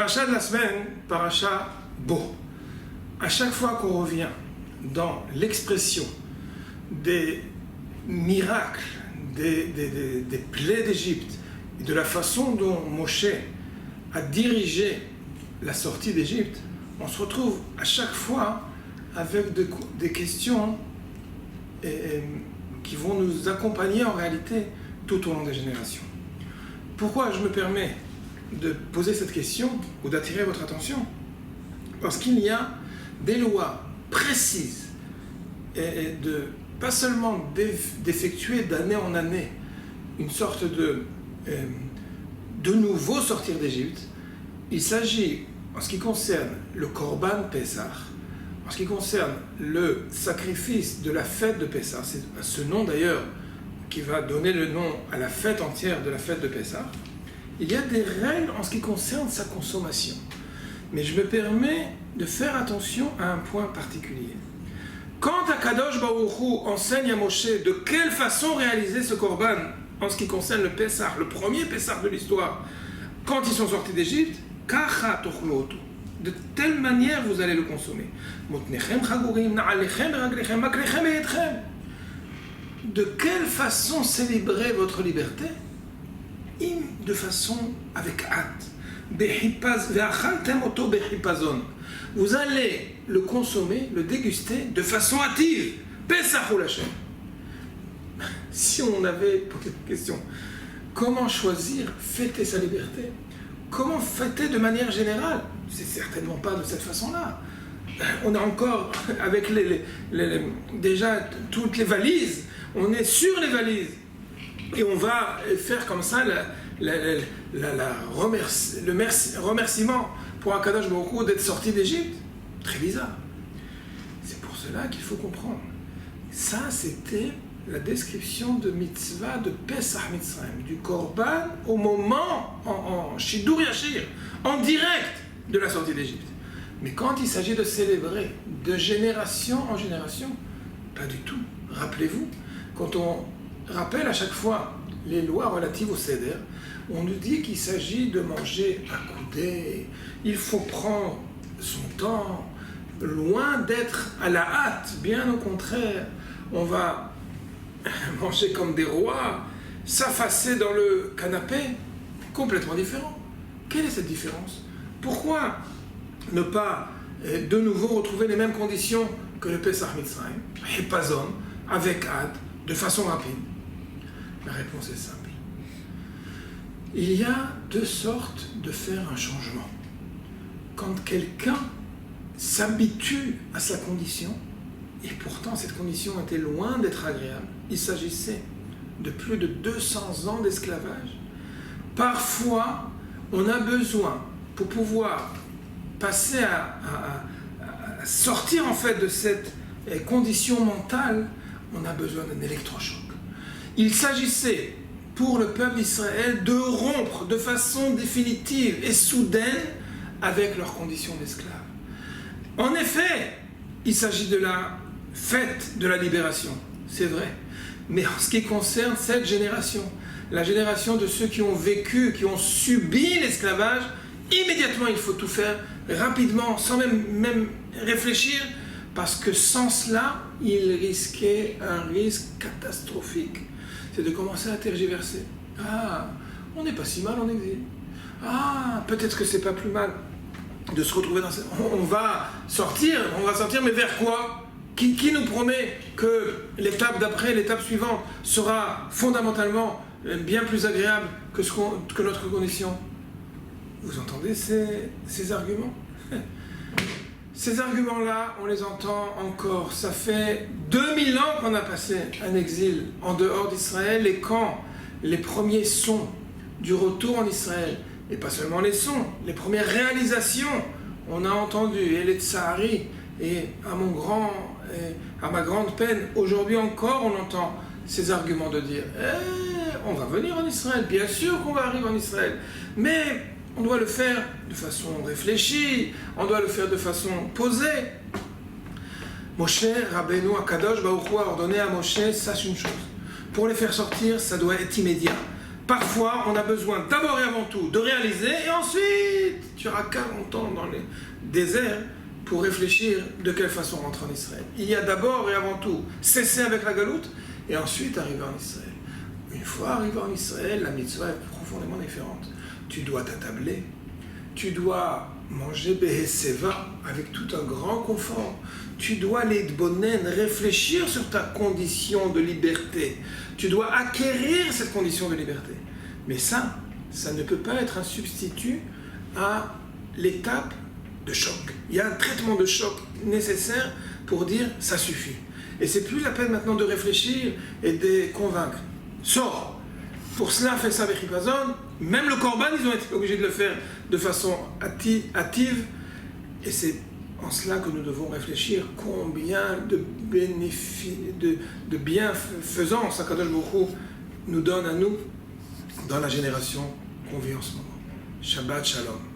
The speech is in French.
Paracha de la semaine, paracha Bo. À chaque fois qu'on revient dans l'expression des miracles, des plaies d'Égypte, et de la façon dont Moshe a dirigé la sortie d'Égypte, on se retrouve à chaque fois avec des questions qui vont nous accompagner en réalité tout au long des générations. Pourquoi je me permets de poser cette question ou d'attirer votre attention? Parce qu'il y a des lois précises et pas seulement d'effectuer d'année en année une sorte de nouveau sortir d'Égypte. Il s'agit, en ce qui concerne le Korban Pessah, en ce qui concerne le sacrifice de la fête de Pessah, c'est ce nom d'ailleurs qui va donner le nom à la fête entière de la fête de Pessah, il y a des règles en ce qui concerne sa consommation. Mais je me permets de faire attention à un point particulier. Quand Akadosh Baruch Hu enseigne à Moshe de quelle façon réaliser ce Korban en ce qui concerne le Pessah, le premier Pessah de l'histoire, quand ils sont sortis d'Égypte, Kacha tochlotu. De telle manière vous allez le consommer. De quelle façon célébrer votre liberté? De façon avec hâte. Vous allez le consommer, le déguster de façon hâtive. Pesachul Hashem. Si on avait posé la question, comment choisir fêter sa liberté? Comment fêter de manière générale? C'est certainement pas de cette façon-là. On a encore, avec déjà toutes les valises, on est sur les valises. Et on va faire comme ça le remerciement pour Akadosh Baruch Hu d'être sorti d'Égypte. Très bizarre. C'est pour cela qu'il faut comprendre. Ça, c'était la description de mitzvah de Pesach Mitzrayim, du Korban au moment, en Shidur Yashir, en direct de la sortie d'Égypte. Mais quand il s'agit de célébrer de génération en génération, pas du tout. Rappelez-vous, quand on rappelle à chaque fois les lois relatives au Seder, on nous dit qu'il s'agit de manger à coudée, il faut prendre son temps, loin d'être à la hâte, bien au contraire, on va manger comme des rois, s'affacer dans le canapé, complètement différent. Quelle est cette différence? Pourquoi ne pas de nouveau retrouver les mêmes conditions que le Pesach Mitzrayim, Hipazon, avec hâte, de façon rapide? La réponse est simple. Il y a deux sortes de faire un changement. Quand quelqu'un s'habitue à sa condition, et pourtant cette condition était loin d'être agréable, il s'agissait de plus de 200 ans d'esclavage. Parfois, on a besoin, pour pouvoir passer à sortir en fait de cette condition mentale, on a besoin d'un électrochoc. Il s'agissait pour le peuple d'Israël de rompre de façon définitive et soudaine avec leurs conditions d'esclaves. En effet, il s'agit de la fête de la libération, c'est vrai. Mais en ce qui concerne cette génération, la génération de ceux qui ont vécu, qui ont subi l'esclavage, immédiatement il faut tout faire rapidement, sans même réfléchir, parce que sans cela, il risquait un risque catastrophique. C'est de commencer à tergiverser. Ah, on n'est pas si mal en exil. Ah, peut-être que c'est pas plus mal de se retrouver dans cette... On va sortir, mais vers quoi? Qui nous promet que l'étape d'après, l'étape suivante, sera fondamentalement bien plus agréable que notre condition? Vous entendez ces arguments? Ces arguments-là, on les entend encore. Ça fait 2000 ans qu'on a passé un exil en dehors d'Israël, et quand les premiers sons du retour en Israël, et pas seulement les sons, les premières réalisations, on a entendu, et les tsahari, et à ma grande peine, aujourd'hui encore, on entend ces arguments de dire on va venir en Israël, bien sûr qu'on va arriver en Israël, mais on doit le faire de façon réfléchie, on doit le faire de façon posée. Moshe Rabbeinu Akadosh Baruch Hu a ordonné à Moshe, sache une chose, pour les faire sortir, ça doit être immédiat. Parfois, on a besoin d'abord et avant tout de réaliser, et ensuite, tu auras 40 ans dans le désert pour réfléchir de quelle façon rentrer en Israël. Il y a d'abord et avant tout cesser avec la galoute, et ensuite arriver en Israël. Une fois arrivé en Israël, la mitzvah est profondément différente. Tu dois t'attabler, tu dois manger beheseva avec tout un grand confort. Tu dois l'idbonen, réfléchir sur ta condition de liberté. Tu dois acquérir cette condition de liberté. Mais ça ne peut pas être un substitut à l'étape de choc. Il y a un traitement de choc nécessaire pour dire ça suffit. Et c'est plus la peine maintenant de réfléchir et de convaincre. Sors. Pour cela, fais ça avec Hipazon. Même le Korban, ils ont été obligés de le faire de façon hâtive. Et c'est en cela que nous devons réfléchir combien de bénéfices, de bienfaisance Akadosh Baruch Hu nous donne à nous dans la génération qu'on vit en ce moment. Shabbat Shalom.